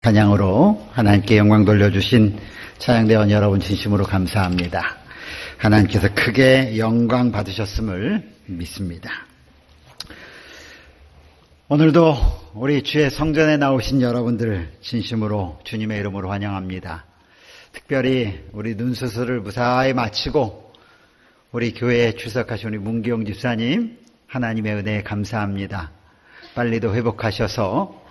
찬양으로 하나님께 영광 돌려주신 찬양대원 여러분 진심으로 감사합니다. 하나님께서 크게 영광 받으셨음을 믿습니다. 오늘도 우리 주의 성전에 나오신 여러분들 진심으로 주님의 이름으로 환영합니다. 특별히 우리 눈수술을 무사히 마치고 우리 교회에 출석하신 우리 문기용 집사님 하나님의 은혜에 감사합니다. 빨리도 회복하셔서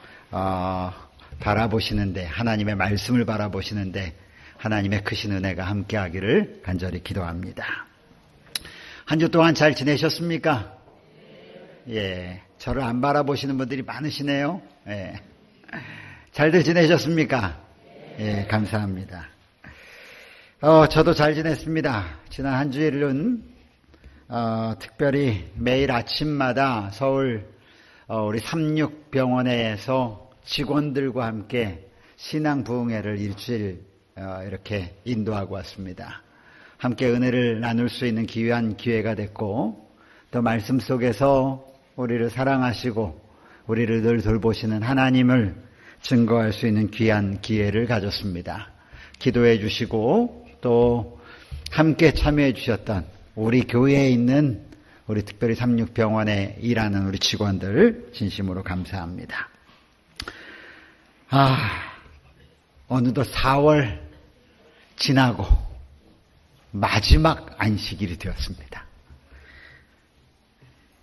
바라보시는데, 하나님의 말씀을 바라보시는데 하나님의 크신 은혜가 함께하기를 간절히 기도합니다. 한 주 동안 잘 지내셨습니까? 예, 저를 안 바라보시는 분들이 많으시네요. 예, 잘들 지내셨습니까? 예, 감사합니다. 저도 잘 지냈습니다. 지난 한 주일은 특별히 매일 아침마다 서울 우리 삼육병원에서 직원들과 함께 신앙부흥회를 일주일 이렇게 인도하고 왔습니다. 함께 은혜를 나눌 수 있는 귀한 기회가 됐고, 또 말씀 속에서 우리를 사랑하시고 우리를 늘 돌보시는 하나님을 증거할 수 있는 귀한 기회를 가졌습니다. 기도해 주시고 또 함께 참여해 주셨던 우리 교회에 있는 우리 특별히 삼육병원에 일하는 우리 직원들 진심으로 감사합니다. 어느덧 4월 지나고 마지막 안식일이 되었습니다.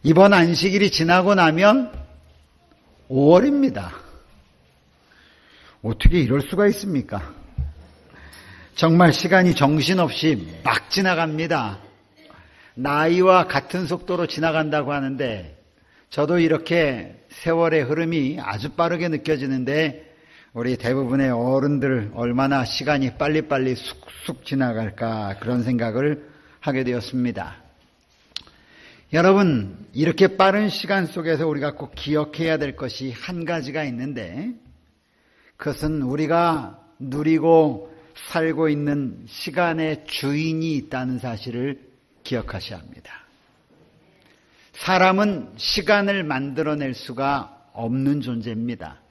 이번 안식일이 지나고 나면 5월입니다. 어떻게 이럴 수가 있습니까? 정말 시간이 정신없이 막 지나갑니다. 나이와 같은 속도로 지나간다고 하는데 저도 이렇게 세월의 흐름이 아주 빠르게 느껴지는데, 우리 대부분의 어른들 얼마나 시간이 빨리빨리 쑥쑥 지나갈까 그런 생각을 하게 되었습니다. 여러분, 이렇게 빠른 시간 속에서 우리가 꼭 기억해야 될 것이 한 가지가 있는데, 그것은 우리가 누리고 살고 있는 시간의 주인이 있다는 사실을 기억하셔야 합니다. 사람은 시간을 만들어낼 수가 없는 존재입니다.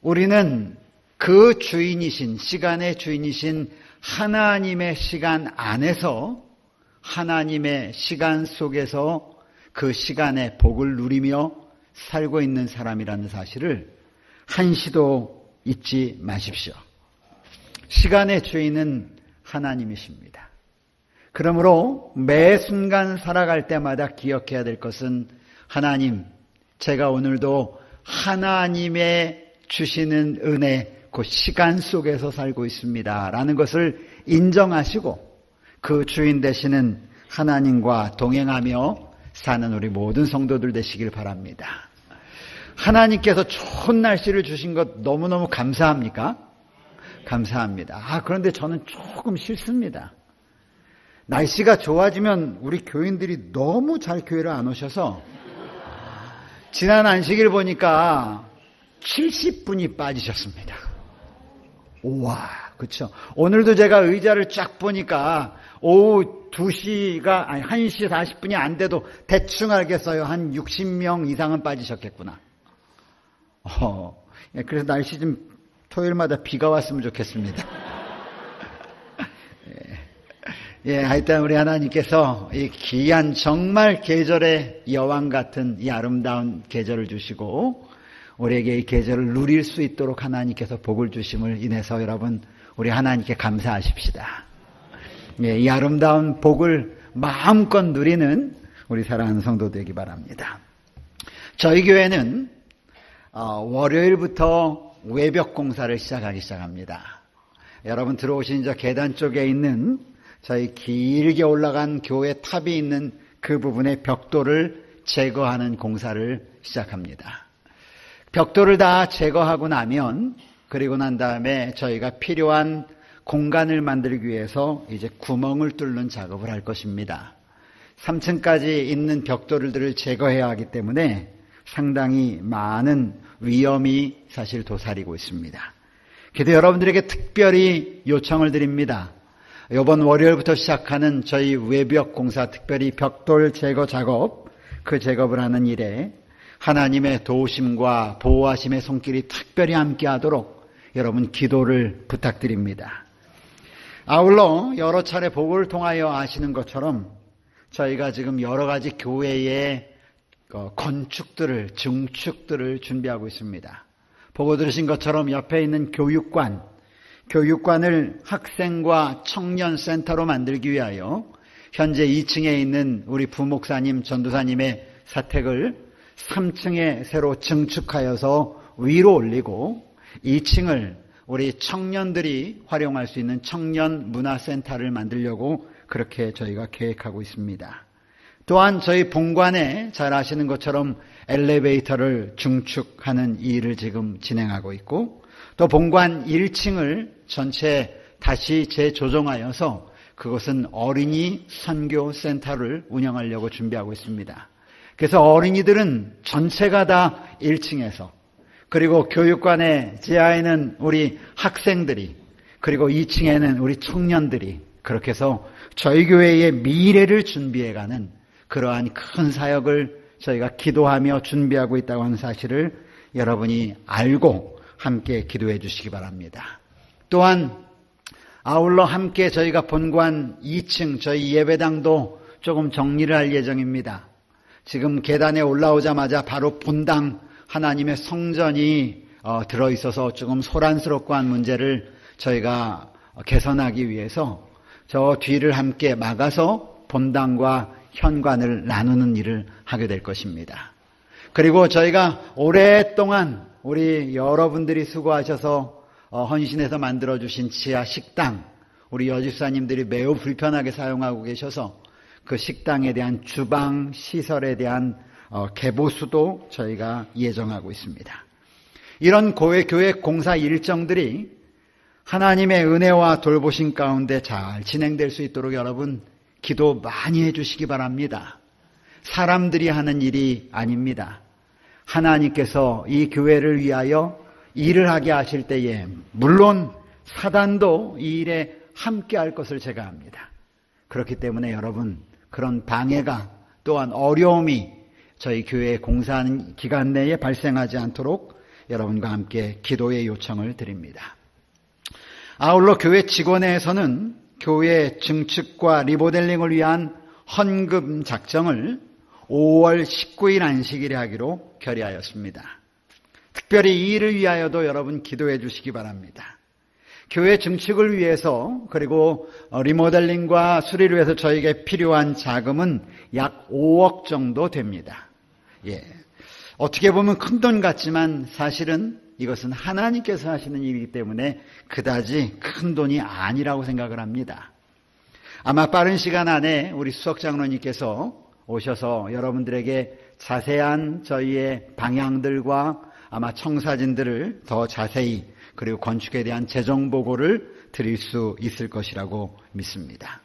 우리는 그 주인이신, 시간의 주인이신 하나님의 시간 안에서, 하나님의 시간 속에서 그 시간의 복을 누리며 살고 있는 사람이라는 사실을 한시도 잊지 마십시오. 시간의 주인은 하나님이십니다. 그러므로 매 순간 살아갈 때마다 기억해야 될 것은, 하나님, 제가 오늘도 하나님의 주시는 은혜, 그 시간 속에서 살고 있습니다 라는 것을 인정하시고 그 주인 되시는 하나님과 동행하며 사는 우리 모든 성도들 되시길 바랍니다. 하나님께서 좋은 날씨를 주신 것 너무너무 감사합니까? 감사합니다. 그런데 저는 조금 싫습니다. 날씨가 좋아지면 우리 교인들이 너무 잘 교회를 안 오셔서, 지난 안식일 보니까 70분이 빠지셨습니다. 우와, 그렇죠. 오늘도 제가 의자를 쫙 보니까 오후 1시 40분이 안 돼도 대충 알겠어요. 한 60명 이상은 빠지셨겠구나. 그래서 날씨 좀 토요일마다 비가 왔으면 좋겠습니다. 하여튼 우리 하나님께서 이 귀한 정말 계절의 여왕 같은 이 아름다운 계절을 주시고 우리에게 이 계절을 누릴 수 있도록 하나님께서 복을 주심을 인해서 여러분, 우리 하나님께 감사하십시다. 이 아름다운 복을 마음껏 누리는 우리 사랑하는 성도 되기 바랍니다. 저희 교회는 월요일부터 외벽 공사를 시작합니다. 여러분 들어오신 저 계단 쪽에 있는 저희 길게 올라간 교회 탑이 있는 그 부분의 벽돌을 제거하는 공사를 시작합니다. 벽돌을 다 제거하고 나면, 그리고 난 다음에 저희가 필요한 공간을 만들기 위해서 이제 구멍을 뚫는 작업을 할 것입니다. 3층까지 있는 벽돌들을 제거해야 하기 때문에 상당히 많은 위험이 사실 도사리고 있습니다. 그래서 여러분들에게 특별히 요청을 드립니다. 이번 월요일부터 시작하는 저희 외벽 공사, 특별히 벽돌 제거 작업, 그 작업을 하는 일에 하나님의 도우심과 보호하심의 손길이 특별히 함께하도록 여러분 기도를 부탁드립니다. 아울러 여러 차례 복음을 통하여 아시는 것처럼 저희가 지금 여러 가지 교회의 건축들을, 증축들을 준비하고 있습니다. 보고 들으신 것처럼 옆에 있는 교육관을 학생과 청년 센터로 만들기 위하여 현재 2층에 있는 우리 부목사님, 전도사님의 사택을 3층에 새로 증축하여서 위로 올리고 2층을 우리 청년들이 활용할 수 있는 청년 문화센터를 만들려고 그렇게 저희가 계획하고 있습니다. 또한 저희 본관에 잘 아시는 것처럼 엘리베이터를 증축하는 일을 지금 진행하고 있고 또 본관 1층을 전체 다시 재조정하여서 그것은 어린이 선교센터를 운영하려고 준비하고 있습니다. 그래서 어린이들은 전체가 다 1층에서 그리고 교육관의 지하에는 우리 학생들이 그리고 2층에는 우리 청년들이 그렇게 해서 저희 교회의 미래를 준비해가는 그러한 큰 사역을 저희가 기도하며 준비하고 있다고 하는 사실을 여러분이 알고 함께 기도해 주시기 바랍니다. 또한 아울러 함께 저희가 본관 2층 저희 예배당도 조금 정리를 할 예정입니다. 지금 계단에 올라오자마자 바로 본당 하나님의 성전이 들어있어서 조금 소란스럽고 한 문제를 저희가 개선하기 위해서 저 뒤를 함께 막아서 본당과 현관을 나누는 일을 하게 될 것입니다. 그리고 저희가 오랫동안 우리 여러분들이 수고하셔서 헌신해서 만들어주신 지하 식당, 우리 여집사님들이 매우 불편하게 사용하고 계셔서 그 식당에 대한 주방 시설에 대한 개보수도 저희가 예정하고 있습니다. 이런 교회 공사 일정들이 하나님의 은혜와 돌보심 가운데 잘 진행될 수 있도록 여러분 기도 많이 해주시기 바랍니다. 사람들이 하는 일이 아닙니다. 하나님께서 이 교회를 위하여 일을 하게 하실 때에 물론 사단도 이 일에 함께할 것을 제가 압니다. 그렇기 때문에 여러분 그런 방해가 또한 어려움이 저희 교회에 공사하는 기간 내에 발생하지 않도록 여러분과 함께 기도의 요청을 드립니다. 아울러 교회 직원회에서는 교회 증축과 리모델링을 위한 헌금 작정을 5월 19일 안식일에 하기로 결의하였습니다. 특별히 이 일을 위하여도 여러분 기도해 주시기 바랍니다. 교회 증축을 위해서 그리고 리모델링과 수리를 위해서 저에게 필요한 자금은 약 5억 정도 됩니다. 어떻게 보면 큰돈 같지만 사실은 이것은 하나님께서 하시는 일이기 때문에 그다지 큰 돈이 아니라고 생각을 합니다. 아마 빠른 시간 안에 우리 수석 장로님께서 오셔서 여러분들에게 자세한 저희의 방향들과 아마 청사진들을 더 자세히 그리고 건축에 대한 재정 보고를 드릴 수 있을 것이라고 믿습니다.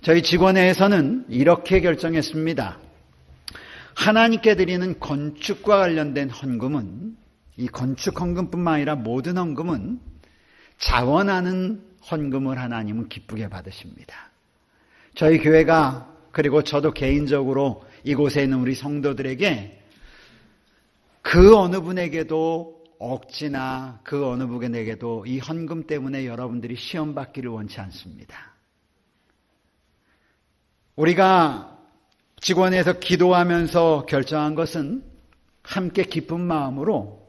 저희 직원회에서는 이렇게 결정했습니다. 하나님께 드리는 건축과 관련된 헌금은 이 건축 헌금뿐만 아니라 모든 헌금은 자원하는 헌금을 하나님은 기쁘게 받으십니다. 저희 교회가 그리고 저도 개인적으로 이곳에 있는 우리 성도들에게 그 어느 분에게도 억지나 그 어느 분에게도 이 헌금 때문에 여러분들이 시험 받기를 원치 않습니다. 우리가 직원에서 기도하면서 결정한 것은 함께 기쁜 마음으로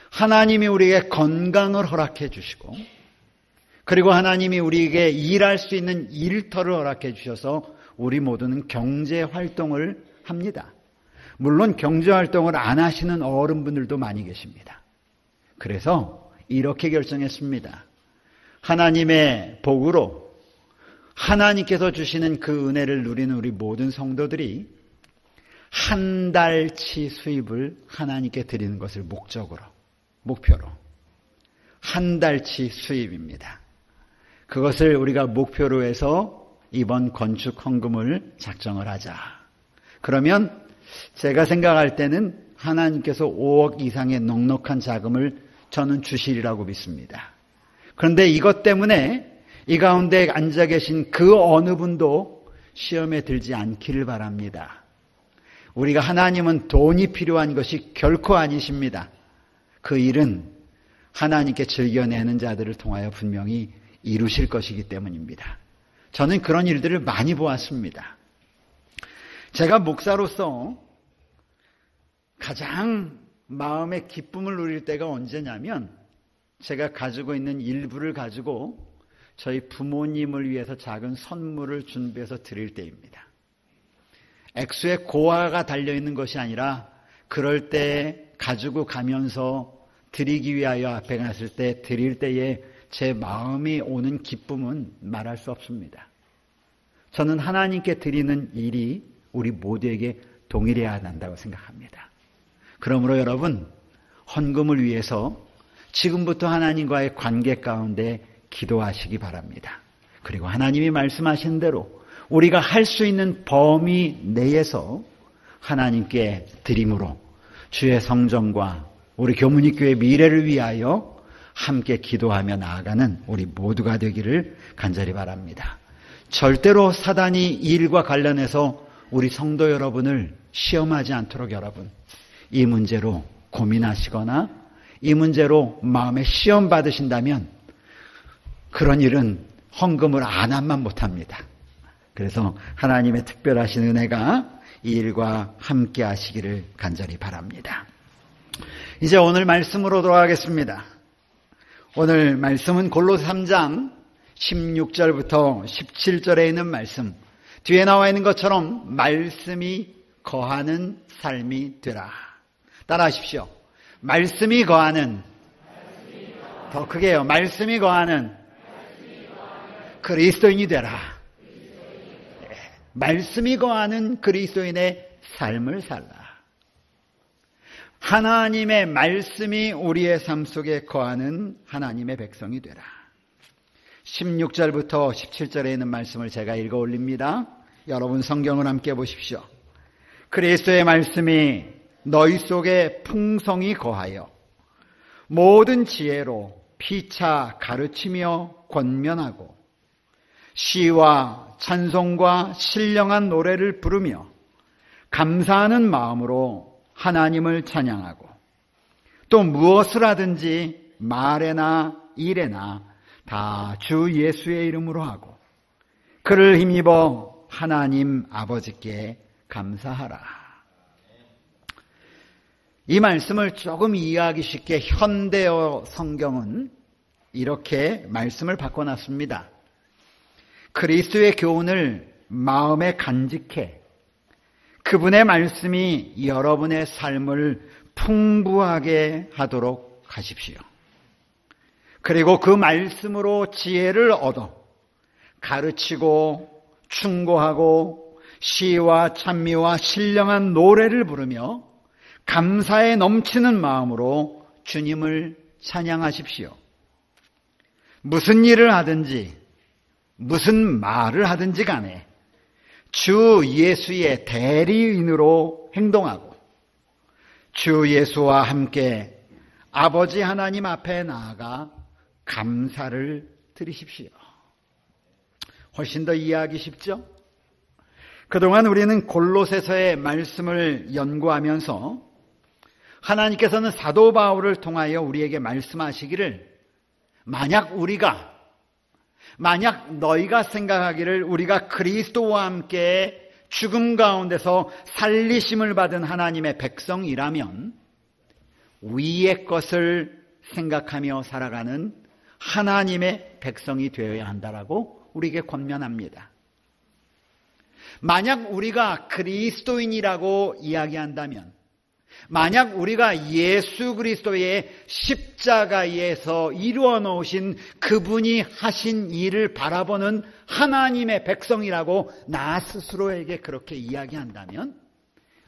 하나님이 우리에게 건강을 허락해 주시고 그리고 하나님이 우리에게 일할 수 있는 일터를 허락해 주셔서 우리 모두는 경제활동을 합니다. 물론 경제활동을 안 하시는 어른분들도 많이 계십니다. 그래서 이렇게 결정했습니다. 하나님의 복으로 하나님께서 주시는 그 은혜를 누리는 우리 모든 성도들이 한 달치 수입을 하나님께 드리는 것을 목표로 한 달치 수입입니다. 그것을 우리가 목표로 해서 이번 건축 헌금을 작정을 하자. 그러면 제가 생각할 때는 하나님께서 5억 이상의 넉넉한 자금을 저는 주시리라고 믿습니다. 그런데 이것 때문에 이 가운데 앉아 계신 그 어느 분도 시험에 들지 않기를 바랍니다. 우리가 하나님은 돈이 필요한 것이 결코 아니십니다. 그 일은 하나님께 즐겨내는 자들을 통하여 분명히 이루실 것이기 때문입니다. 저는 그런 일들을 많이 보았습니다. 제가 목사로서 가장 마음의 기쁨을 누릴 때가 언제냐면 제가 가지고 있는 일부를 가지고 저희 부모님을 위해서 작은 선물을 준비해서 드릴 때입니다. 액수에 고화가 달려있는 것이 아니라 그럴 때 가지고 가면서 드리기 위하여 앞에 갔을 때 드릴 때에 제 마음이 오는 기쁨은 말할 수 없습니다. 저는 하나님께 드리는 일이 우리 모두에게 동일해야 한다고 생각합니다. 그러므로 여러분, 헌금을 위해서 지금부터 하나님과의 관계 가운데 기도하시기 바랍니다. 그리고 하나님이 말씀하신 대로 우리가 할 수 있는 범위 내에서 하나님께 드림으로 주의 성전과 우리 교문이교회 미래를 위하여 함께 기도하며 나아가는 우리 모두가 되기를 간절히 바랍니다. 절대로 사단이 이 일과 관련해서 우리 성도 여러분을 시험하지 않도록 여러분, 이 문제로 고민하시거나 이 문제로 마음에 시험 받으신다면 그런 일은 헌금을 안 하면 못합니다. 그래서 하나님의 특별하신 은혜가 이 일과 함께 하시기를 간절히 바랍니다. 이제 오늘 말씀으로 돌아가겠습니다. 오늘 말씀은 골로새 3장 16절부터 17절에 있는 말씀, 뒤에 나와 있는 것처럼 말씀이 거하는 삶이 되라. 따라하십시오. 말씀이 거하는, 더 크게요. 말씀이 거하는 그리스도인이 되라. 말씀이 거하는 그리스도인의 삶을 살라. 하나님의 말씀이 우리의 삶 속에 거하는 하나님의 백성이 되라. 16절부터 17절에 있는 말씀을 제가 읽어 올립니다. 여러분 성경을 함께 보십시오. 그리스도의 말씀이 너희 속에 풍성히 거하여 모든 지혜로 피차 가르치며 권면하고 시와 찬송과 신령한 노래를 부르며 감사하는 마음으로 하나님을 찬양하고 또 무엇을 하든지 말에나 일에나 다 주 예수의 이름으로 하고 그를 힘입어 하나님 아버지께 감사하라. 이 말씀을 조금 이해하기 쉽게 현대어 성경은 이렇게 말씀을 바꿔놨습니다. 그리스도의 교훈을 마음에 간직해 그분의 말씀이 여러분의 삶을 풍부하게 하도록 하십시오. 그리고 그 말씀으로 지혜를 얻어 가르치고 충고하고 시와 찬미와 신령한 노래를 부르며 감사에 넘치는 마음으로 주님을 찬양하십시오. 무슨 일을 하든지 무슨 말을 하든지 간에 주 예수의 대리인으로 행동하고 주 예수와 함께 아버지 하나님 앞에 나아가 감사를 드리십시오. 훨씬 더 이해하기 쉽죠? 그동안 우리는 골로새서의 말씀을 연구하면서 하나님께서는 사도 바울을 통하여 우리에게 말씀하시기를 만약 너희가 생각하기를 우리가 그리스도와 함께 죽음 가운데서 살리심을 받은 하나님의 백성이라면 위의 것을 생각하며 살아가는 하나님의 백성이 되어야 한다라고 우리에게 권면합니다. 만약 우리가 그리스도인이라고 이야기한다면, 만약 우리가 예수 그리스도의 십자가에서 이루어 놓으신 그분이 하신 일을 바라보는 하나님의 백성이라고 나 스스로에게 그렇게 이야기한다면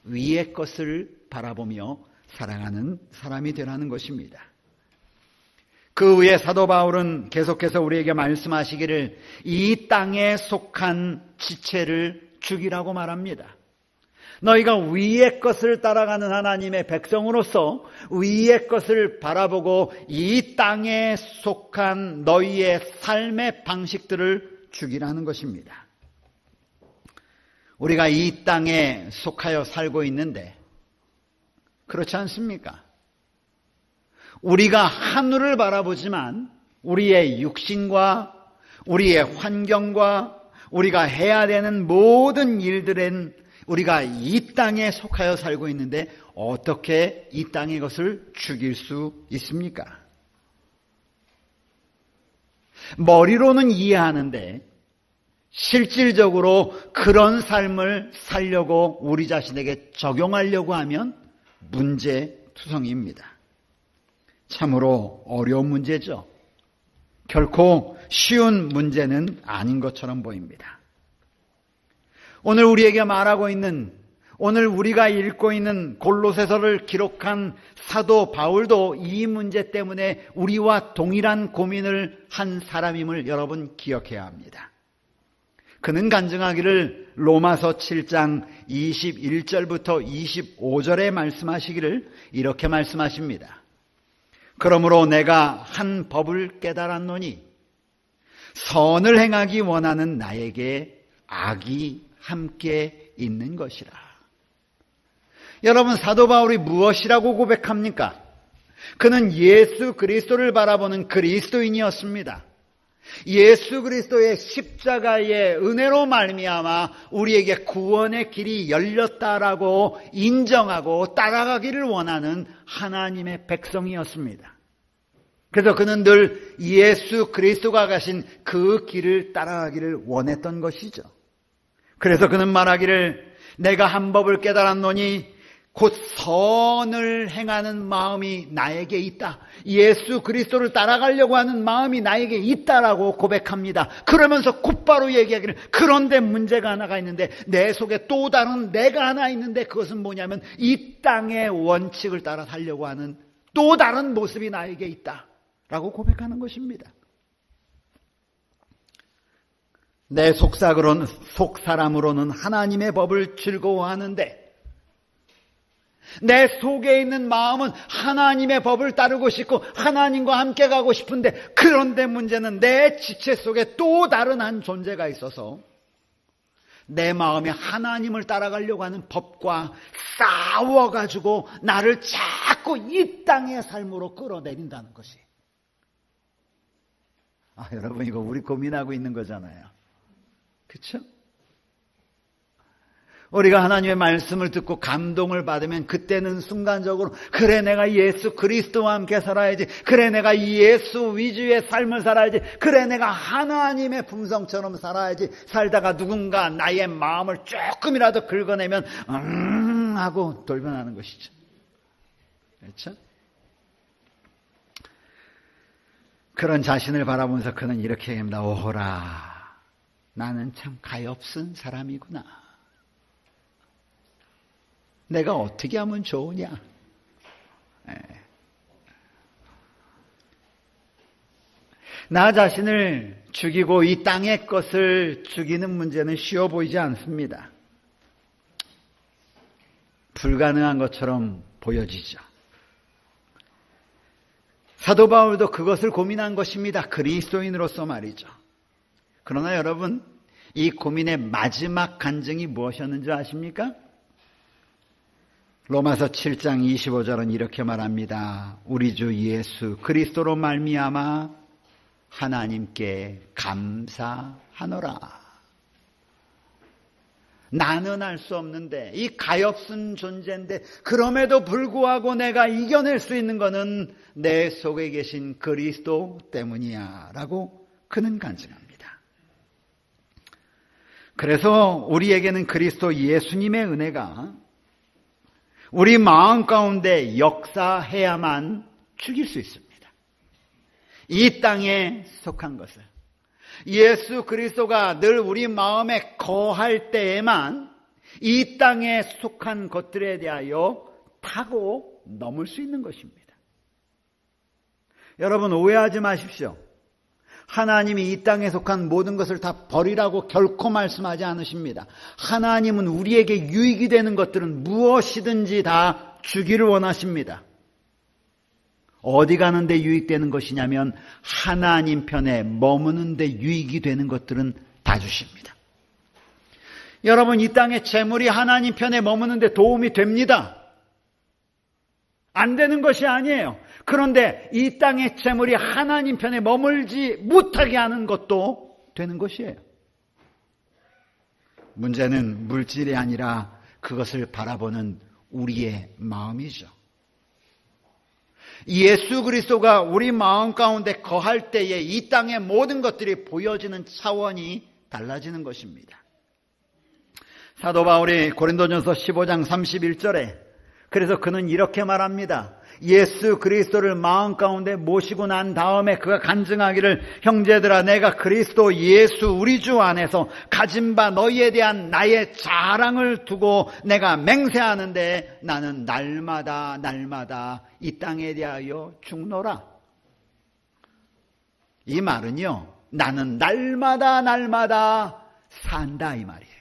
위의 것을 바라보며 살아가는 사람이 되라는 것입니다. 그 후에 사도 바울은 계속해서 우리에게 말씀하시기를 이 땅에 속한 지체를 죽이라고 말합니다. 너희가 위의 것을 따라가는 하나님의 백성으로서 위의 것을 바라보고 이 땅에 속한 너희의 삶의 방식들을 죽이라는 것입니다. 우리가 이 땅에 속하여 살고 있는데 그렇지 않습니까? 우리가 하늘을 바라보지만 우리의 육신과 우리의 환경과 우리가 해야 되는 모든 일들은 우리가 이 땅에 속하여 살고 있는데 어떻게 이 땅의 것을 죽일 수 있습니까? 머리로는 이해하는데 실질적으로 그런 삶을 살려고 우리 자신에게 적용하려고 하면 문제투성이입니다. 참으로 어려운 문제죠. 결코 쉬운 문제는 아닌 것처럼 보입니다. 오늘 우리에게 말하고 있는, 오늘 우리가 읽고 있는 골로새서를 기록한 사도 바울도 이 문제 때문에 우리와 동일한 고민을 한 사람임을 여러분 기억해야 합니다. 그는 간증하기를 로마서 7장 21절부터 25절에 말씀하시기를 이렇게 말씀하십니다. 그러므로 내가 한 법을 깨달았노니 선을 행하기 원하는 나에게 악이 함께 있는 것이라. 여러분, 사도 바울이 무엇이라고 고백합니까? 그는 예수 그리스도를 바라보는 그리스도인이었습니다. 예수 그리스도의 십자가의 은혜로 말미암아 우리에게 구원의 길이 열렸다라고 인정하고 따라가기를 원하는 하나님의 백성이었습니다. 그래서 그는 늘 예수 그리스도가 가신 그 길을 따라가기를 원했던 것이죠. 그래서 그는 말하기를 내가 한 법을 깨달았노니 곧 선을 행하는 마음이 나에게 있다. 예수 그리스도를 따라가려고 하는 마음이 나에게 있다라고 고백합니다. 그러면서 곧바로 얘기하기를 그런데 문제가 하나가 있는데 내 속에 또 다른 내가 하나 있는데 그것은 뭐냐면 이 땅의 원칙을 따라 살려고 하는 또 다른 모습이 나에게 있다라고 고백하는 것입니다. 내 속사람으로는 하나님의 법을 즐거워하는데 내 속에 있는 마음은 하나님의 법을 따르고 싶고 하나님과 함께 가고 싶은데 그런데 문제는 내 지체 속에 또 다른 한 존재가 있어서 내 마음에 하나님을 따라가려고 하는 법과 싸워가지고 나를 자꾸 이 땅의 삶으로 끌어내린다는 것이. 여러분 이거 우리 고민하고 있는 거잖아요. 그렇죠? 우리가 하나님의 말씀을 듣고 감동을 받으면 그때는 순간적으로 그래 내가 예수 그리스도와 함께 살아야지, 그래 내가 예수 위주의 삶을 살아야지, 그래 내가 하나님의 품성처럼 살아야지, 살다가 누군가 나의 마음을 조금이라도 긁어내면 하고 돌변하는 것이죠. 그렇죠? 그런 자신을 바라보면서 그는 이렇게 얘기합니다. 오호라, 나는 참 가엾은 사람이구나. 내가 어떻게 하면 좋으냐? 나 자신을 죽이고 이 땅의 것을 죽이는 문제는 쉬워 보이지 않습니다. 불가능한 것처럼 보여지죠. 사도 바울도 그것을 고민한 것입니다. 그리스도인으로서 말이죠. 그러나 여러분, 이 고민의 마지막 간증이 무엇이었는지 아십니까? 로마서 7장 25절은 이렇게 말합니다. 우리 주 예수 그리스도로 말미암아 하나님께 감사하노라. 나는 알 수 없는데, 이 가엾은 존재인데 그럼에도 불구하고 내가 이겨낼 수 있는 것은 내 속에 계신 그리스도 때문이야 라고 그는 간증합니다. 그래서 우리에게는 그리스도 예수님의 은혜가 우리 마음 가운데 역사해야만 죽일 수 있습니다. 이 땅에 속한 것을 예수 그리스도가 늘 우리 마음에 거할 때에만 이 땅에 속한 것들에 대하여 타고 넘을 수 있는 것입니다. 여러분 오해하지 마십시오. 하나님이 이 땅에 속한 모든 것을 다 버리라고 결코 말씀하지 않으십니다. 하나님은 우리에게 유익이 되는 것들은 무엇이든지 다 주기를 원하십니다. 어디 가는데 유익되는 것이냐면 하나님 편에 머무는데 유익이 되는 것들은 다 주십니다. 여러분, 이 땅의 재물이 하나님 편에 머무는데 도움이 됩니다. 안 되는 것이 아니에요. 그런데 이 땅의 재물이 하나님 편에 머물지 못하게 하는 것도 되는 것이에요. 문제는 물질이 아니라 그것을 바라보는 우리의 마음이죠. 예수 그리스도가 우리 마음 가운데 거할 때에 이 땅의 모든 것들이 보여지는 차원이 달라지는 것입니다. 사도 바울이 고린도전서 15장 31절에 그래서 그는 이렇게 말합니다. 예수 그리스도를 마음 가운데 모시고 난 다음에 그가 간증하기를 형제들아 내가 그리스도 예수 우리 주 안에서 가진 바 너희에 대한 나의 자랑을 두고 내가 맹세하는데 나는 날마다 이 땅에 대하여 죽노라. 이 말은요, 나는 날마다 산다 이 말이에요.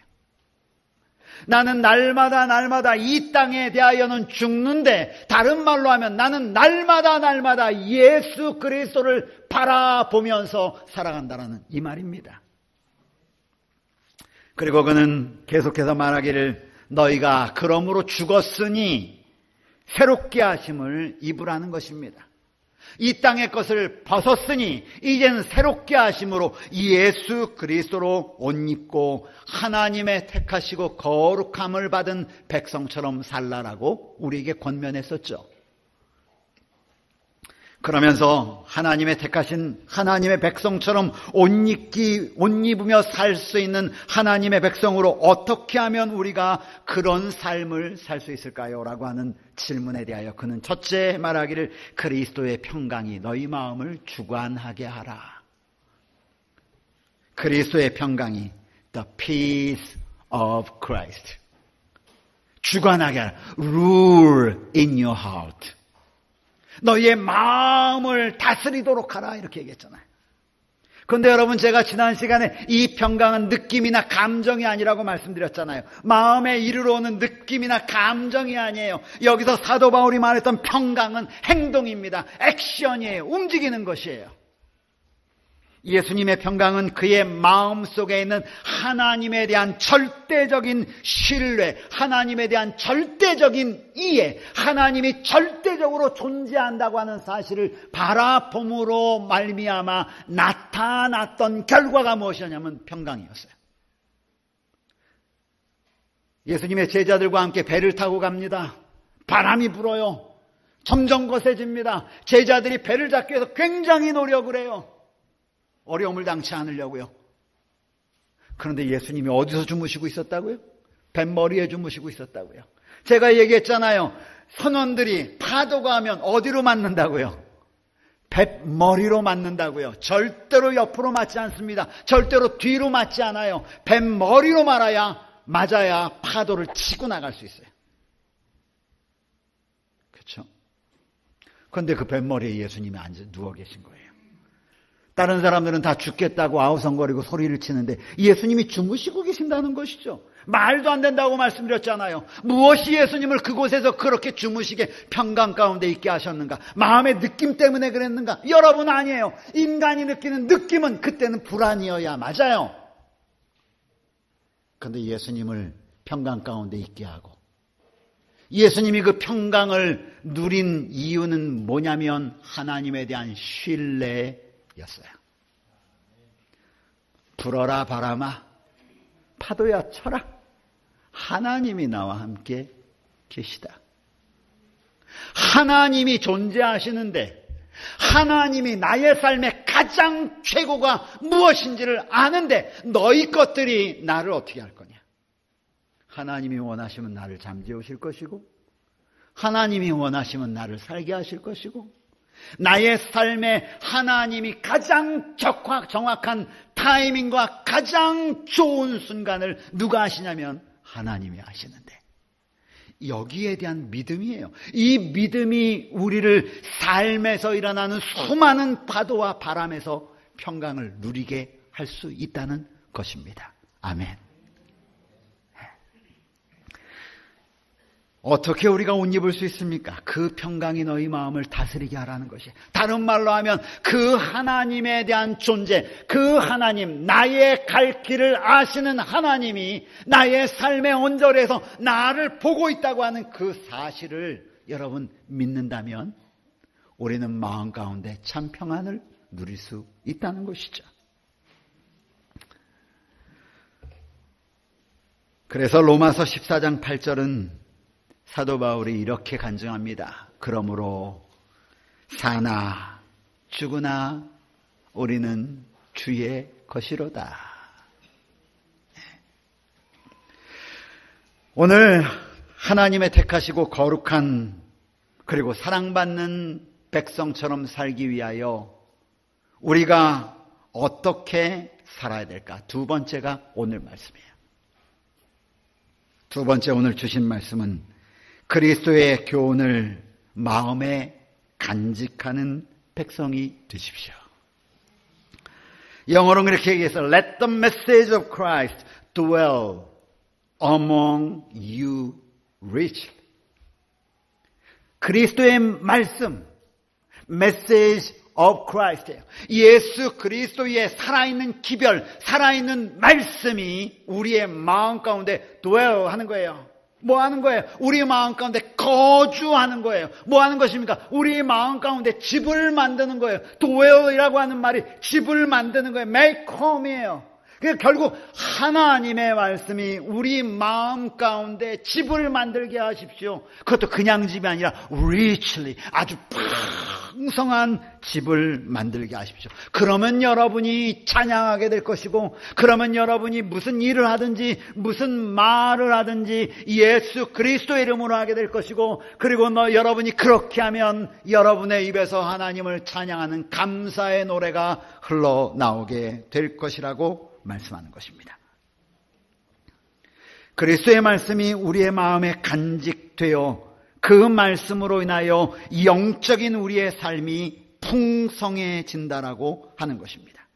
나는 날마다 이 땅에 대하여는 죽는데 다른 말로 하면 나는 날마다 예수 그리스도를 바라보면서 살아간다는 이 말입니다. 그리고 그는 계속해서 말하기를 너희가 그러므로 죽었으니 새롭게 하심을 입으라는 것입니다. 이 땅의 것을 벗었으니 이제는 새롭게 하심으로 예수 그리스도로 옷 입고 하나님의 택하시고 거룩함을 받은 백성처럼 살라라고 우리에게 권면했었죠. 그러면서 하나님의 택하신 하나님의 백성처럼 옷 입으며 살 수 있는 하나님의 백성으로 어떻게 하면 우리가 그런 삶을 살 수 있을까요? 라고 하는 질문에 대하여 그는 첫째 말하기를 그리스도의 평강이 너희 마음을 주관하게 하라. 그리스도의 평강이 the peace of Christ 주관하게 하라. Rule in your heart. 너희의 마음을 다스리도록 하라 이렇게 얘기했잖아요. 그런데 여러분, 제가 지난 시간에 이 평강은 느낌이나 감정이 아니라고 말씀드렸잖아요. 마음에 이르러 오는 느낌이나 감정이 아니에요. 여기서 사도 바울이 말했던 평강은 행동입니다. 액션이에요. 움직이는 것이에요. 예수님의 평강은 그의 마음속에 있는 하나님에 대한 절대적인 신뢰, 하나님에 대한 절대적인 이해, 하나님이 절대적으로 존재한다고 하는 사실을 바라봄으로 말미암아 나타났던 결과가 무엇이냐면 평강이었어요. 예수님의 제자들과 함께 배를 타고 갑니다. 바람이 불어요. 점점 거세집니다. 제자들이 배를 잡기 위해서 굉장히 노력을 해요. 어려움을 당치 않으려고요. 그런데 예수님이 어디서 주무시고 있었다고요? 뱃머리에 주무시고 있었다고요. 제가 얘기했잖아요. 선원들이 파도가 하면 어디로 맞는다고요? 뱃머리로 맞는다고요. 절대로 옆으로 맞지 않습니다. 절대로 뒤로 맞지 않아요. 뱃머리로 맞아야 파도를 치고 나갈 수 있어요. 그렇죠? 그런데 그 뱃머리에 예수님이 누워 계신 거예요. 다른 사람들은 다 죽겠다고 아우성거리고 소리를 치는데 예수님이 주무시고 계신다는 것이죠. 말도 안 된다고 말씀드렸잖아요. 무엇이 예수님을 그곳에서 그렇게 주무시게 평강 가운데 있게 하셨는가? 마음의 느낌 때문에 그랬는가? 여러분, 아니에요. 인간이 느끼는 느낌은 그때는 불안이어야 맞아요. 그런데 예수님을 평강 가운데 있게 하고 예수님이 그 평강을 누린 이유는 뭐냐면 하나님에 대한 신뢰 였어요. 불어라 바람아 파도야 쳐라 하나님이 나와 함께 계시다. 하나님이 존재하시는데 하나님이 나의 삶의 가장 최고가 무엇인지를 아는데 너희 것들이 나를 어떻게 할 거냐. 하나님이 원하시면 나를 잠재우실 것이고 하나님이 원하시면 나를 살게 하실 것이고 나의 삶에 하나님이 가장 정확한 타이밍과 가장 좋은 순간을 누가 하시냐면 하나님이 하시는데 여기에 대한 믿음이에요. 이 믿음이 우리를 삶에서 일어나는 수많은 파도와 바람에서 평강을 누리게 할 수 있다는 것입니다. 아멘. 어떻게 우리가 옷 입을 수 있습니까? 그 평강이 너희 마음을 다스리게 하라는 것이. 다른 말로 하면 그 하나님에 대한 존재, 그 하나님, 나의 갈 길을 아시는 하나님이 나의 삶의 온전에서 나를 보고 있다고 하는 그 사실을 여러분 믿는다면 우리는 마음 가운데 참 평안을 누릴 수 있다는 것이죠. 그래서 로마서 14장 8절은 사도 바울이 이렇게 간증합니다. 그러므로 사나 죽으나 우리는 주의 것이로다. 오늘 하나님의 택하시고 거룩한 그리고 사랑받는 백성처럼 살기 위하여 우리가 어떻게 살아야 될까? 두 번째가 오늘 말씀이에요. 두 번째 오늘 주신 말씀은 그리스도의 교훈을 마음에 간직하는 백성이 되십시오. 영어로는 이렇게 얘기해서 Let the message of Christ dwell among you richly. 그리스도의 말씀, message of Christ예요. 예수 그리스도의 살아있는 기별, 살아있는 말씀이 우리의 마음 가운데 dwell 하는 거예요. 뭐 하는 거예요? 우리 마음 가운데 거주하는 거예요. 뭐 하는 것입니까? 우리 마음 가운데 집을 만드는 거예요. dwell이라고 하는 말이 집을 만드는 거예요. make home이에요. 그러니까 결국 하나님의 말씀이 우리 마음 가운데 집을 만들게 하십시오. 그것도 그냥 집이 아니라 richly, 아주 풍성한 집을 만들게 하십시오. 그러면 여러분이 찬양하게 될 것이고, 그러면 여러분이 무슨 일을 하든지 무슨 말을 하든지 예수 그리스도의 이름으로 하게 될 것이고, 그리고 여러분이 그렇게 하면 여러분의 입에서 하나님을 찬양하는 감사의 노래가 흘러나오게 될 것이라고 말씀하는 것입니다. 그리스도의 말씀이 우리의 마음에 간직되어 그 말씀으로 인하여 영적인 우리의 삶이 풍성해진다라고 하는 것입니다.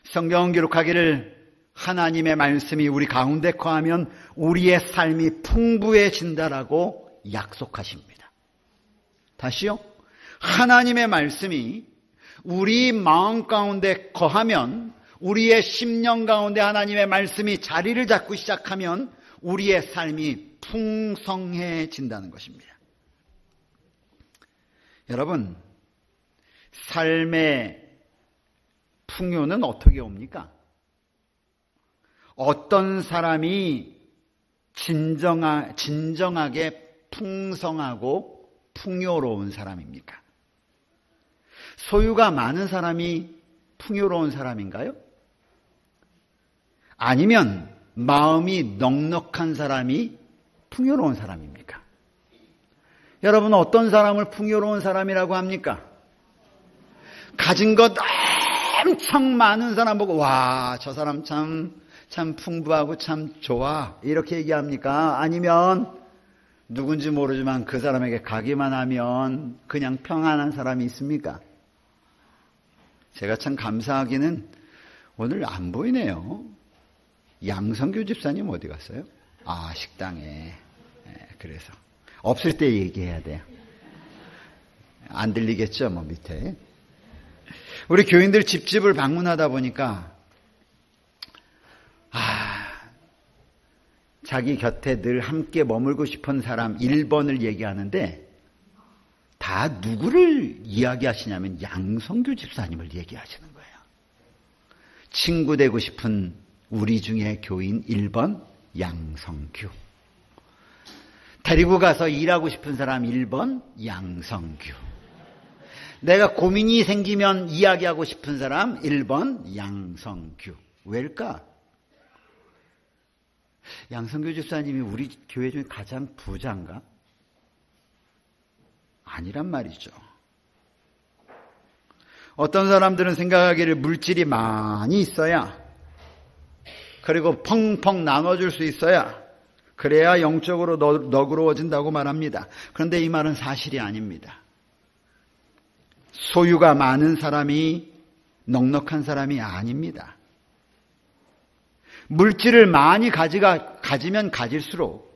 성경은 기록하기를 하나님의 말씀이 우리 가운데 거하면 우리의 삶이 풍부해진다라고 약속하십니다. 다시요. 하나님의 말씀이 우리 마음 가운데 거하면, 우리의 심령 가운데 하나님의 말씀이 자리를 잡고 시작하면 우리의 삶이 풍성해진다는 것입니다. 여러분, 삶의 풍요는 어떻게 옵니까? 어떤 사람이 진정하게 풍성하고 풍요로운 사람입니까? 소유가 많은 사람이 풍요로운 사람인가요? 아니면 마음이 넉넉한 사람이 풍요로운 사람입니까? 여러분, 어떤 사람을 풍요로운 사람이라고 합니까? 가진 것 엄청 많은 사람 보고 와, 저 사람 참 풍부하고 참 좋아 이렇게 얘기합니까? 아니면 누군지 모르지만 그 사람에게 가기만 하면 그냥 평안한 사람이 있습니까? 제가 참 감사하기는 오늘 안 보이네요. 양성규 집사님 어디 갔어요? 아, 식당에. 그래서 없을 때 얘기해야 돼요. 안 들리겠죠, 뭐 밑에. 우리 교인들 집집을 방문하다 보니까 자기 곁에 늘 함께 머물고 싶은 사람 1번을 얘기하는데 다 누구를 이야기하시냐면 양성규 집사님을 얘기하시는 거예요. 친구 되고 싶은 우리 중에 교인 1번 양성규. 데리고 가서 일하고 싶은 사람 1번 양성규. 내가 고민이 생기면 이야기하고 싶은 사람 1번 양성규. 왜일까? 양성규 집사님이 우리 교회 중에 가장 부자인가? 아니란 말이죠. 어떤 사람들은 생각하기를 물질이 많이 있어야, 그리고 펑펑 나눠줄 수 있어야, 그래야 영적으로 너그러워진다고 말합니다. 그런데 이 말은 사실이 아닙니다. 소유가 많은 사람이 넉넉한 사람이 아닙니다. 물질을 많이 가지면 가질수록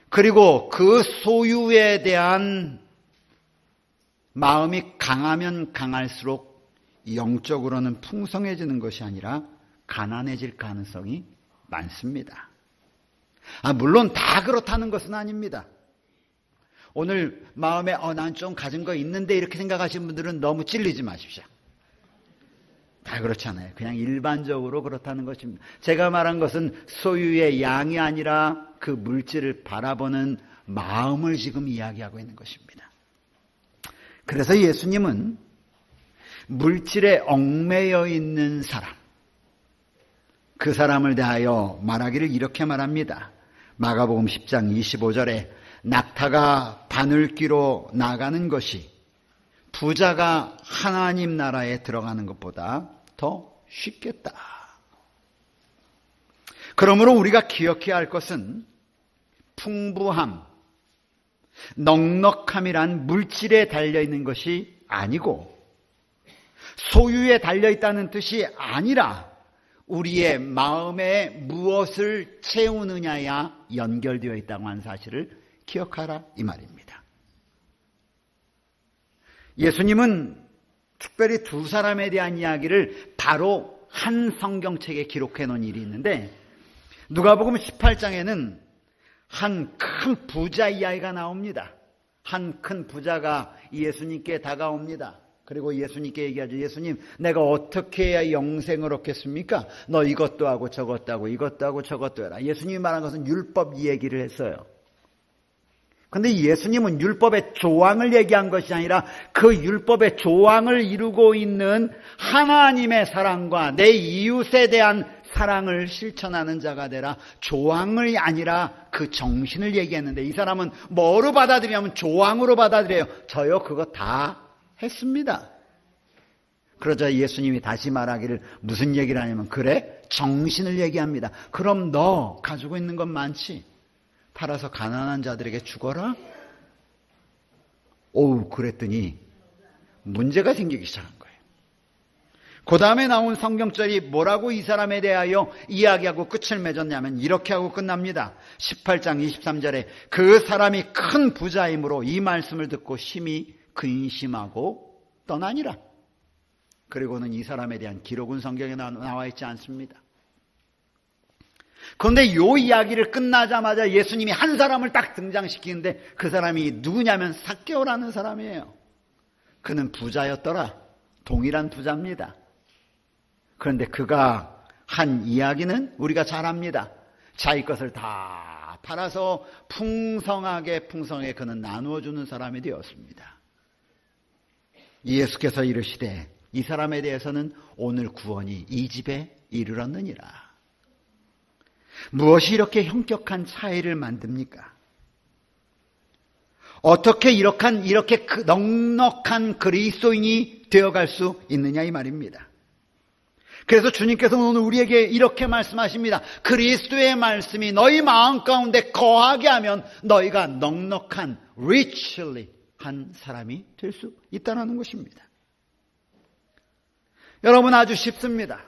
그리고 그 소유에 대한 마음이 강하면 강할수록 영적으로는 풍성해지는 것이 아니라 가난해질 가능성이 많습니다. 물론 다 그렇다는 것은 아닙니다. 오늘 마음에 난 좀 가진 거 있는데 이렇게 생각하시는 분들은 너무 찔리지 마십시오. 다 그렇잖아요. 그냥 일반적으로 그렇다는 것입니다. 제가 말한 것은 소유의 양이 아니라 그 물질을 바라보는 마음을 지금 이야기하고 있는 것입니다. 그래서 예수님은 물질에 얽매여 있는 사람, 그 사람을 대하여 말하기를 이렇게 말합니다. 마가복음 10장 25절에 낙타가 바늘귀로 나가는 것이 부자가 하나님 나라에 들어가는 것보다 더 쉽겠다. 그러므로 우리가 기억해야 할 것은 풍부함, 넉넉함이란 물질에 달려있는 것이 아니고 소유에 달려있다는 뜻이 아니라 우리의 마음에 무엇을 채우느냐야 연결되어 있다고 하는 사실을 기억하라 이 말입니다. 예수님은 특별히 두 사람에 대한 이야기를 바로 한 성경책에 기록해 놓은 일이 있는데 누가복음 18장에는 한 큰 부자 이야기가 나옵니다. 한 큰 부자가 예수님께 다가옵니다. 그리고 예수님께 얘기하죠. 예수님, 내가 어떻게 해야 영생을 얻겠습니까? 너 이것도 하고 저것도 하고 이것도 하고 저것도 해라. 예수님이 말한 것은 율법 얘기를 했어요. 그런데 예수님은 율법의 조항을 얘기한 것이 아니라 그 율법의 조항을 이루고 있는 하나님의 사랑과 내 이웃에 대한 사랑을 실천하는 자가 되라. 조항이 아니라 그 정신을 얘기했는데 이 사람은 뭐로 받아들이냐면 조항으로 받아들여요. 저요 그거 다 했습니다. 그러자 예수님이 다시 말하기를 무슨 얘기를 하냐면 그래? 정신을 얘기합니다. 그럼 너 가지고 있는 건 많지? 팔아서 가난한 자들에게 주거라? 그랬더니 문제가 생기기 시작한 거예요. 그 다음에 나온 성경절이 뭐라고 이 사람에 대하여 이야기하고 끝을 맺었냐면 이렇게 하고 끝납니다. 18장 23절에 그 사람이 큰 부자이므로 이 말씀을 듣고 심히 근심하고 떠나니라. 그리고는 이 사람에 대한 기록은 성경에 나와 있지 않습니다. 그런데 이 이야기를 끝나자마자 예수님이 한 사람을 딱 등장시키는데 그 사람이 누구냐면 삭개오라는 사람이에요. 그는 부자였더라. 동일한 부자입니다. 그런데 그가 한 이야기는 우리가 잘 압니다. 자기 것을 다 팔아서 풍성하게 그는 나누어주는 사람이 되었습니다. 예수께서 이르시되 이 사람에 대해서는 오늘 구원이 이 집에 이르렀느니라. 무엇이 이렇게 현격한 차이를 만듭니까? 어떻게 이렇게 넉넉한 그리스도인이 되어갈 수 있느냐 이 말입니다. 그래서 주님께서는 오늘 우리에게 이렇게 말씀하십니다. 그리스도의 말씀이 너희 마음 가운데 거하게 하면 너희가 넉넉한 richly 한 사람이 될 수 있다는 것입니다. 여러분 아주 쉽습니다.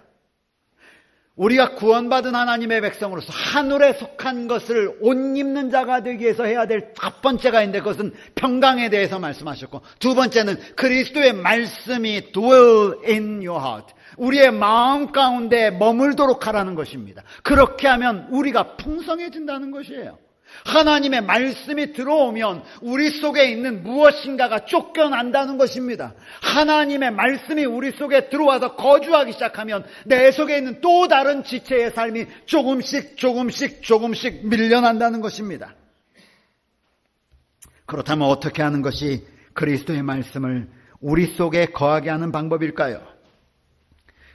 우리가 구원받은 하나님의 백성으로서 하늘에 속한 것을 옷 입는 자가 되기 위해서 해야 될 첫 번째가 있는데 그것은 평강에 대해서 말씀하셨고 두 번째는 그리스도의 말씀이 dwell in your heart. 우리의 마음 가운데 머물도록 하라는 것입니다. 그렇게 하면 우리가 풍성해진다는 것이에요. 하나님의 말씀이 들어오면 우리 속에 있는 무엇인가가 쫓겨난다는 것입니다. 하나님의 말씀이 우리 속에 들어와서 거주하기 시작하면 내 속에 있는 또 다른 지체의 삶이 조금씩 밀려난다는 것입니다. 그렇다면 어떻게 하는 것이 그리스도의 말씀을 우리 속에 거하게 하는 방법일까요?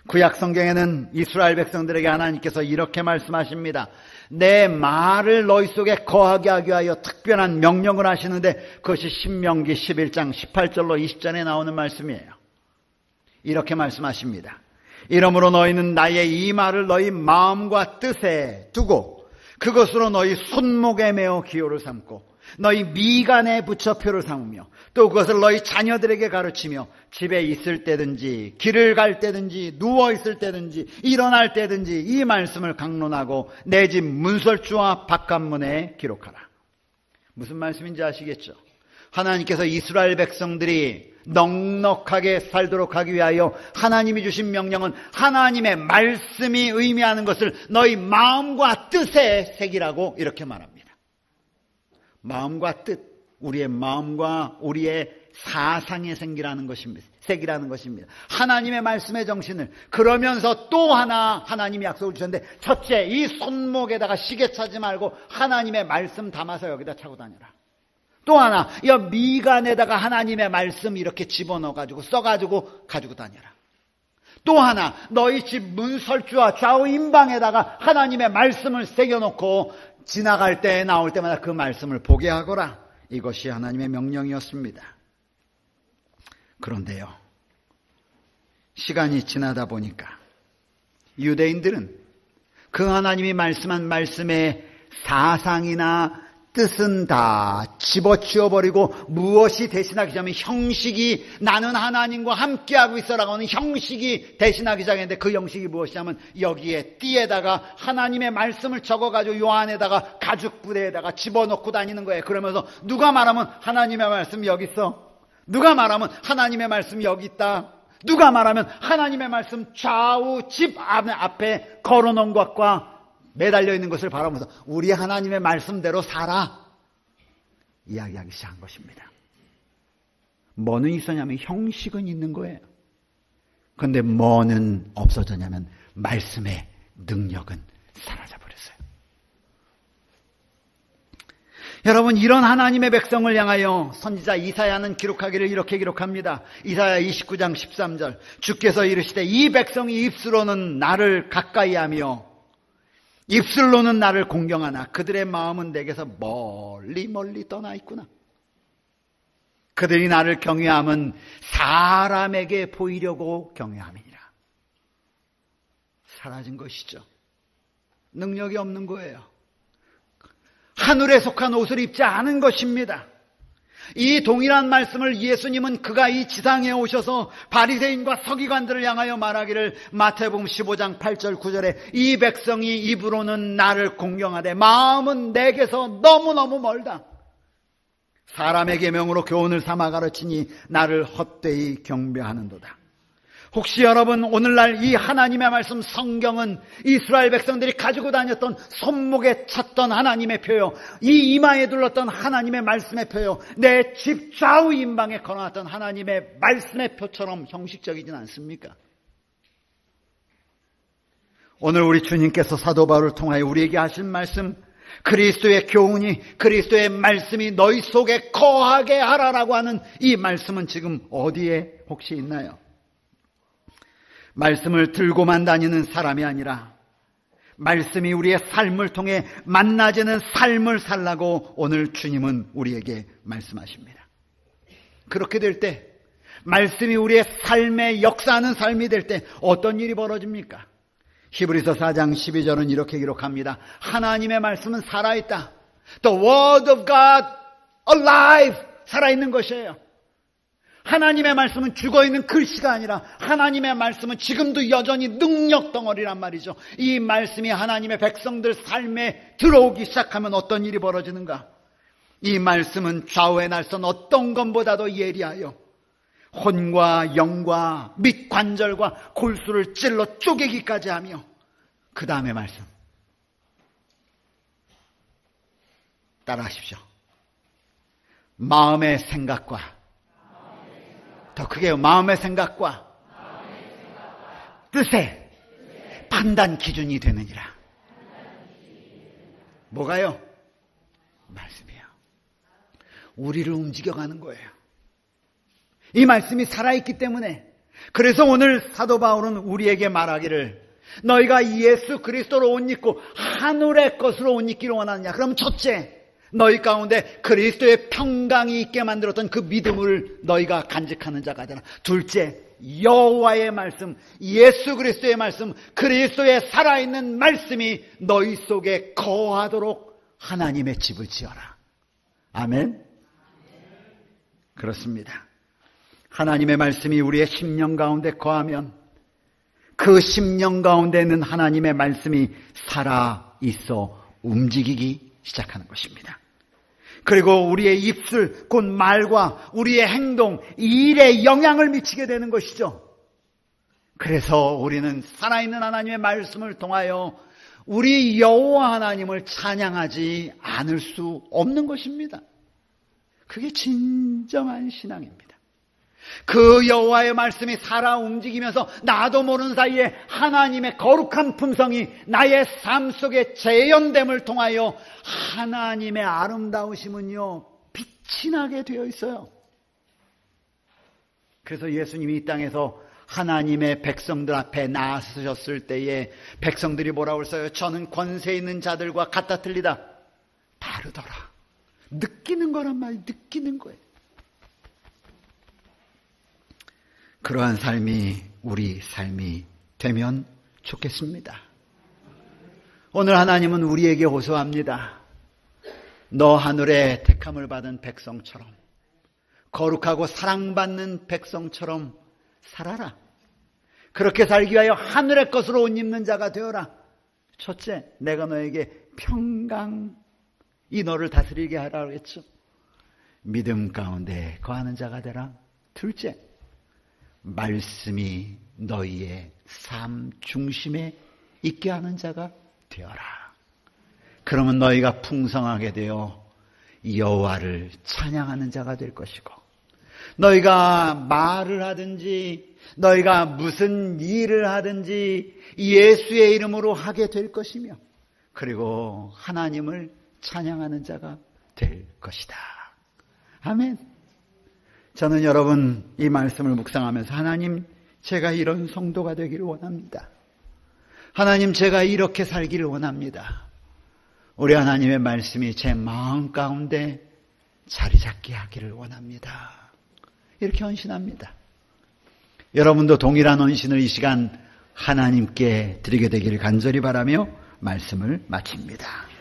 구약 성경에는 이스라엘 백성들에게 하나님께서 이렇게 말씀하십니다. 내 말을 너희 속에 거하게 하기 위하여 특별한 명령을 하시는데 그것이 신명기 11장 18절로 20절에 나오는 말씀이에요. 이렇게 말씀하십니다. 이러므로 너희는 나의 이 말을 너희 마음과 뜻에 두고 그것으로 너희 손목에 메어 기호를 삼고 너희 미간에 붙여 표를 삼으며 또 그것을 너희 자녀들에게 가르치며 집에 있을 때든지 길을 갈 때든지 누워 있을 때든지 일어날 때든지 이 말씀을 강론하고 내 집 문설주와 바깥문에 기록하라. 무슨 말씀인지 아시겠죠? 하나님께서 이스라엘 백성들이 넉넉하게 살도록 하기 위하여 하나님이 주신 명령은 하나님의 말씀이 의미하는 것을 너희 마음과 뜻에 새기라고 이렇게 말합니다. 마음과 뜻, 우리의 마음과 우리의 사상에 새기라는 것입니다. 하나님의 말씀의 정신을. 그러면서 또 하나 하나님이 약속을 주셨는데, 첫째, 이 손목에다가 시계 차지 말고 하나님의 말씀 담아서 여기다 차고 다녀라. 또 하나, 이 미간에다가 하나님의 말씀 이렇게 집어넣어가지고 써가지고 가지고 다녀라. 또 하나, 너희 집 문설주와 좌우 인방에다가 하나님의 말씀을 새겨놓고 지나갈 때 나올 때마다 그 말씀을 보게 하거라. 이것이 하나님의 명령이었습니다. 그런데요, 시간이 지나다 보니까 유대인들은 그 하나님이 말씀한 말씀의 사상이나 뜻은 다 집어치워버리고 무엇이 대신하기 전에 형식이, 나는 하나님과 함께하고 있어라고 하는 형식이 대신하기 시작했는데, 그 형식이 무엇이냐면 여기에 띠에다가 하나님의 말씀을 적어가지고 요 안에다가 가죽부대에다가 집어넣고 다니는 거예요. 그러면서 누가 말하면 하나님의 말씀 여기 있어, 누가 말하면 하나님의 말씀 여기 있다, 누가 말하면 하나님의 말씀 좌우 집 앞에 걸어놓은 것과 매달려 있는 것을 바라보면서 우리 하나님의 말씀대로 살아 이야기하기 시작한 것입니다. 뭐는 있었냐면 형식은 있는 거예요. 그런데 뭐는 없어졌냐면 말씀의 능력은 사라져버렸어요. 여러분, 이런 하나님의 백성을 향하여 선지자 이사야는 기록하기를 이렇게 기록합니다. 이사야 29장 13절, 주께서 이르시되 이 백성이 입술로는 나를 가까이하며 입술로는 나를 공경하나 그들의 마음은 내게서 멀리 멀리 떠나 있구나. 그들이 나를 경외함은 사람에게 보이려고 경외함이니라. 사라진 것이죠. 능력이 없는 거예요. 하늘에 속한 옷을 입지 않은 것입니다. 이 동일한 말씀을 예수님은 그가 이 지상에 오셔서 바리새인과 서기관들을 향하여 말하기를, 마태복음 15장 8절 9절에 이 백성이 입으로는 나를 공경하되 마음은 내게서 너무너무 멀다. 사람의 계명으로 교훈을 삼아 가르치니 나를 헛되이 경배하는도다. 혹시 여러분, 오늘날 이 하나님의 말씀 성경은 이스라엘 백성들이 가지고 다녔던 손목에 찼던 하나님의 표요, 이 이마에 둘렀던 하나님의 말씀의 표요, 내 집 좌우 인방에 걸어놨던 하나님의 말씀의 표처럼 형식적이진 않습니까? 오늘 우리 주님께서 사도 바울을 통하여 우리에게 하신 말씀, 그리스도의 교훈이, 그리스도의 말씀이 너희 속에 거하게 하라라고 하는 이 말씀은 지금 어디에 혹시 있나요? 말씀을 들고만 다니는 사람이 아니라 말씀이 우리의 삶을 통해 만나지는 삶을 살라고 오늘 주님은 우리에게 말씀하십니다. 그렇게 될 때, 말씀이 우리의 삶에 역사하는 삶이 될 때 어떤 일이 벌어집니까? 히브리서 4장 12절은 이렇게 기록합니다. 하나님의 말씀은 살아있다. The word of God alive, 살아있는 것이에요. 하나님의 말씀은 죽어있는 글씨가 아니라 하나님의 말씀은 지금도 여전히 능력 덩어리란 말이죠. 이 말씀이 하나님의 백성들 삶에 들어오기 시작하면 어떤 일이 벌어지는가? 이 말씀은 좌우의 날선 어떤 것보다도 예리하여 혼과 영과 및 관절과 골수를 찔러 쪼개기까지 하며, 그 다음에 말씀 따라하십시오. 마음의 생각과, 더 크게요, 마음의 생각과 뜻의 판단 기준이 되느니라. 뭐가요? 말씀이에요. 우리를 움직여가는 거예요. 이 말씀이 살아있기 때문에. 그래서 오늘 사도 바울은 우리에게 말하기를, 너희가 예수 그리스도로 옷 입고 하늘의 것으로 옷 입기를 원하느냐? 그럼 첫째, 너희 가운데 그리스도의 평강이 있게 만들었던 그 믿음을 너희가 간직하는 자가 되라. 둘째, 여호와의 말씀, 예수 그리스도의 말씀, 그리스도의 살아있는 말씀이 너희 속에 거하도록 하나님의 집을 지어라. 아멘. 그렇습니다. 하나님의 말씀이 우리의 심령 가운데 거하면 그 심령 가운데는 하나님의 말씀이 살아 있어 움직이기 시작하는 것입니다. 그리고 우리의 입술, 곧 말과 우리의 행동, 일에 영향을 미치게 되는 것이죠. 그래서 우리는 살아있는 하나님의 말씀을 통하여 우리 여호와 하나님을 찬양하지 않을 수 없는 것입니다. 그게 진정한 신앙입니다. 그 여호와의 말씀이 살아 움직이면서 나도 모르는 사이에 하나님의 거룩한 품성이 나의 삶 속에 재현됨을 통하여 하나님의 아름다우심은요, 빛이 나게 되어 있어요. 그래서 예수님이 이 땅에서 하나님의 백성들 앞에 나서셨을 때에 백성들이 뭐라고 했어요? 저는 권세 있는 자들과 같다 틀리다. 다르더라. 느끼는 거란 말이에요. 느끼는 거예요. 그러한 삶이 우리 삶이 되면 좋겠습니다. 오늘 하나님은 우리에게 호소합니다. 너 하늘에 택함을 받은 백성처럼, 거룩하고 사랑받는 백성처럼 살아라. 그렇게 살기 위하여 하늘의 것으로 옷 입는 자가 되어라. 첫째, 내가 너에게 평강이 너를 다스리게 하라고 했죠. 믿음 가운데 거하는 자가 되라. 둘째, 말씀이 너희의 삶 중심에 있게 하는 자가 되어라. 그러면 너희가 풍성하게 되어 여호와를 찬양하는 자가 될 것이고, 너희가 말을 하든지 너희가 무슨 일을 하든지 예수의 이름으로 하게 될 것이며, 그리고 하나님을 찬양하는 자가 될 것이다. 아멘. 저는 여러분 이 말씀을 묵상하면서 하나님, 제가 이런 성도가 되기를 원합니다. 하나님, 제가 이렇게 살기를 원합니다. 우리 하나님의 말씀이 제 마음 가운데 자리 잡게 하기를 원합니다. 이렇게 헌신합니다. 여러분도 동일한 헌신을 이 시간 하나님께 드리게 되기를 간절히 바라며 말씀을 마칩니다.